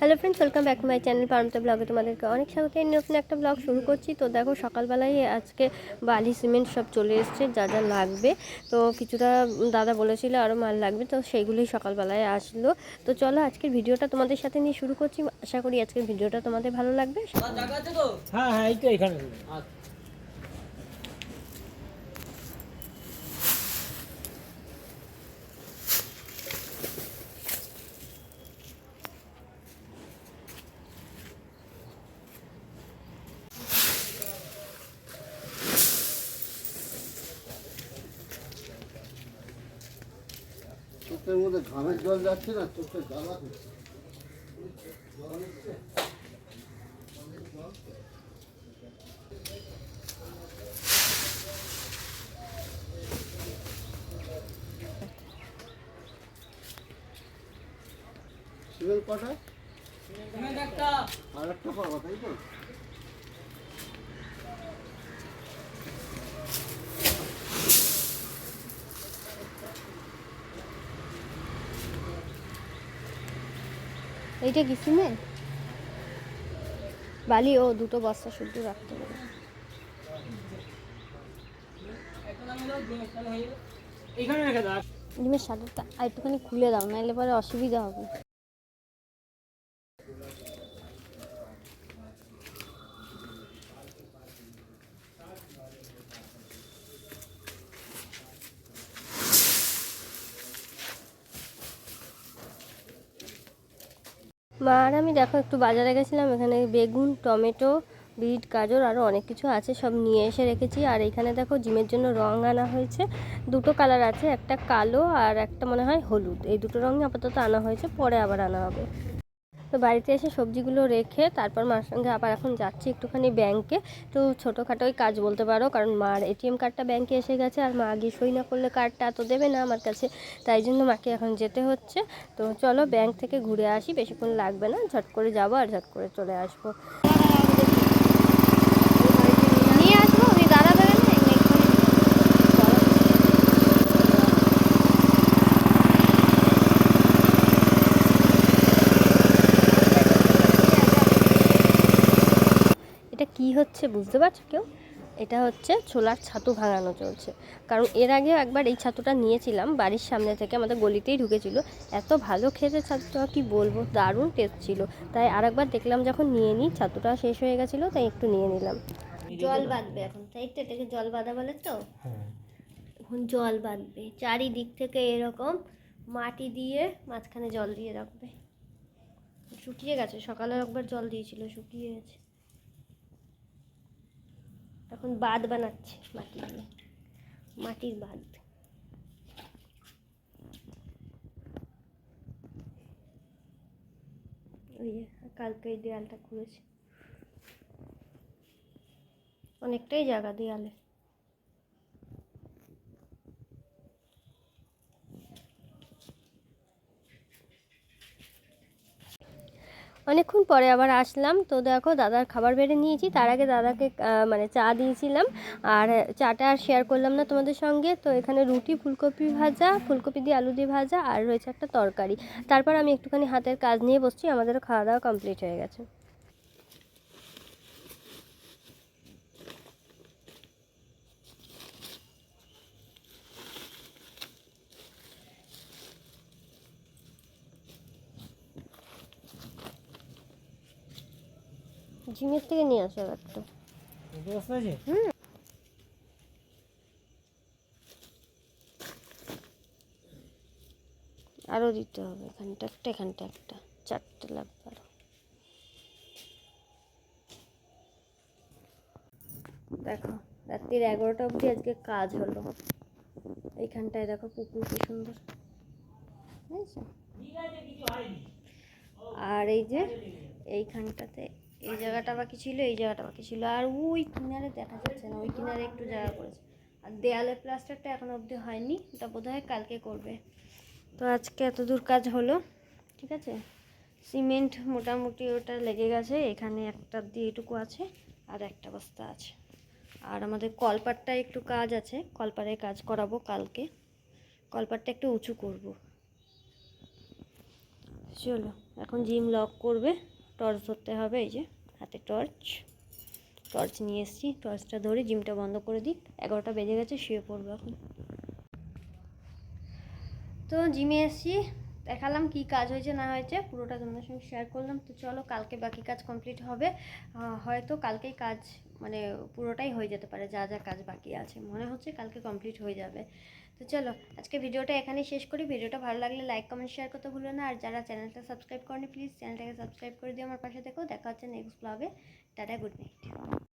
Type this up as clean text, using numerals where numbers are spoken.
Hello friends, welcome back to my channel Paramita ব্লগে তোমাদেরকে অনেক স্বাগত। নতুন একটা ব্লগ শুরু করছি। তো দেখো সকালবেলায় আজকে বালি সিমেন্ট সব চলে এসছে, যা যা লাগবে। তো কিছুটা দাদা বলেছিল আরও মাল লাগবে, তো সেইগুলোই সকালবেলায় আসলো। তো চলো আজকের ভিডিওটা তোমাদের সাথে নিয়ে শুরু করছি। আশা করি আজকের ভিডিওটা তোমাদের ভালো লাগবে। হ্যাঁ হ্যাঁ, এই তো এখানে। চোখের মধ্যে ঘামের জল যাচ্ছে না, চোখে জ্বালা করছে। সিমেন্ট কটা? আর একটা পাবো, তাই তো? এইটা কি সিমেন্ট? বালি ও দুটো বস্তা শুদ্ধ রাখতে হবে। এখানে রেখে দাও। ডিমের শাটারটা একটুখানি খুলে দাও, নাহলে পরে অসুবিধা হবে। মা আর আমি দেখো একটু বাজারে গেছিলাম, এখানে বেগুন, টমেটো, বিট, গাজর আরও অনেক কিছু আছে, সব নিয়ে এসে রেখেছি। আর এখানে দেখো জিমের জন্য রং আনা হয়েছে, দুটো কালার আছে, একটা কালো আর একটা মনে হয় হলুদ। এই দুটো রঙই আপাতত আনা হয়েছে, পরে আবার আনা হবে। তো বাড়িতে এসে সবজিগুলো রেখে তারপর মার সঙ্গে আবার এখন যাচ্ছি একটুখানি ব্যাংকে। তো ছোটোখাটোই কাজ বলতে পারো, কারণ মার এটিএম কার্ডটা ব্যাংকে এসে গেছে, আর মা গিয়ে সই না করলে কার্ডটা তো দেবে না আমার কাছে, তাই জন্য মাকে এখন যেতে হচ্ছে। তো চলো ব্যাংক থেকে ঘুরে আসি, বেশিক্ষণ লাগবে না, ঝট করে যাবো আর ঝট করে চলে আসবো। নিয়ে আসবো আমি, দাদা দেবেন না। এটা কি হচ্ছে বুঝতে পারছো কেউ? এটা হচ্ছে ছোলার ছাতু ভাঙানো চলছে। কারণ এর আগেও একবার এই ছাতুটা নিয়েছিলাম, বাড়ির সামনে থেকে আমাদের গলিতেই ঢুকেছিল। এত ভালো খেতে ছাতুটা, কি বলবো, দারুণ টেস্ট ছিল। তাই আরেকবার দেখলাম যখন নিয়ে নিই, ছাতুটা শেষ হয়ে গেছিলো, তাই একটু নিয়ে নিলাম। জল বাঁধবে এখন, তাই তো? এটাকে জল বাঁধা বলে তো। এখন জল বাঁধবে চারিদিক থেকে, এরকম মাটি দিয়ে মাঝখানে জল দিয়ে রাখবে। শুকিয়ে গেছে, সকালে একবার জল দিয়েছিল, শুকিয়ে গেছে। এখন বাঁধ বানাচ্ছে মাটি দিয়ে, মাটির বাঁধ। ওই যে কালকে এই দেয়ালটা খুঁড়েছে, অনেকটাই জায়গা দেয়ালে। অনেকক্ষণ পরে আবার আসলাম। তো দেখো দাদার খাবার বেড়ে নিয়েছি, তার আগে দাদাকে মানে চা দিয়েছিলাম। আর চাটা আর শেয়ার করলাম না তোমাদের সঙ্গে। তো এখানে রুটি, ফুলকপি ভাজা, ফুলকপি দিয়ে আলু দিয়ে ভাজা, আর রয়েছে একটা তরকারি। তারপর আমি একটুখানি হাতের কাজ নিয়ে বসছি, আমাদেরও খাওয়া দাওয়া কমপ্লিট হয়ে গেছে। জিমের থেকে নিয়ে আসো একটা। হুম, আরও দিতে হবে, এখানটা একটা, এখানটা একটা, চারটে লাগবে আরও। দেখো রাত্রির 11টা অবধি আজকে কাজ হলো। এইখানটায় দেখো পুকুর কি সুন্দর, বুঝেছো? আর এই যে এইখানটাতে এই জায়গাটা বাকি ছিল, এই জায়গাটা বাকি ছিল, আর ওই কিনারে দেখা যাচ্ছে না, ওই কিনারে একটু জায়গা করেছে। আর দেয়ালের প্লাস্টারটা এখনো অবধি হয়নি, ওটা বোধহয় কালকে করবে। তো আজকে এত দূর কাজ হলো, ঠিক আছে। সিমেন্ট মোটামুটি ওটা লেগে গেছে, এখানে একটা দিয়ে এটুকু আছে, আর একটা বস্তা আছে। আর আমাদের কলপাটটায় একটু কাজ আছে, কলপাড়ে কাজ করাবো কালকে। কলপাটটা একটু উঁচু করব। চলো। এখন জিম লক করবে, টর্চ ধরতে হবে, এই যে হাতে টর্চ নিয়ে এসেছি, টর্চটা ধরে জিমটা বন্ধ করে দিই। 11টা বেজে গেছে, শুয়ে পড়বো এখন। তো জিমে এসেছি, দেখালাম কি কাজ হয়েছে না হয়েছে, পুরোটা তোমাদের সঙ্গে শেয়ার করলাম। তো চলো, কালকে বাকি কাজ কমপ্লিট হবে, হয়তো কালকেই কাজ মানে পুরোটাই হয়ে যেতে পারে, যা যা কাজ বাকি আছে মনে হচ্ছে কালকে কমপ্লিট হয়ে যাবে। তো চলো, আজকে ভিডিওটা এখানেই শেষ করি। ভিডিওটা ভালো লাগলে লাইক কমেন্ট শেয়ার করতে ভুলো না, আর যারা চ্যানেলটা সাবস্ক্রাইব করেনি প্লিজ চ্যানেলটাকে সাবস্ক্রাইব করে দিও, আমার পাশে দেখো। দেখা হচ্ছে নেক্সট ব্লগে। Tata, good night.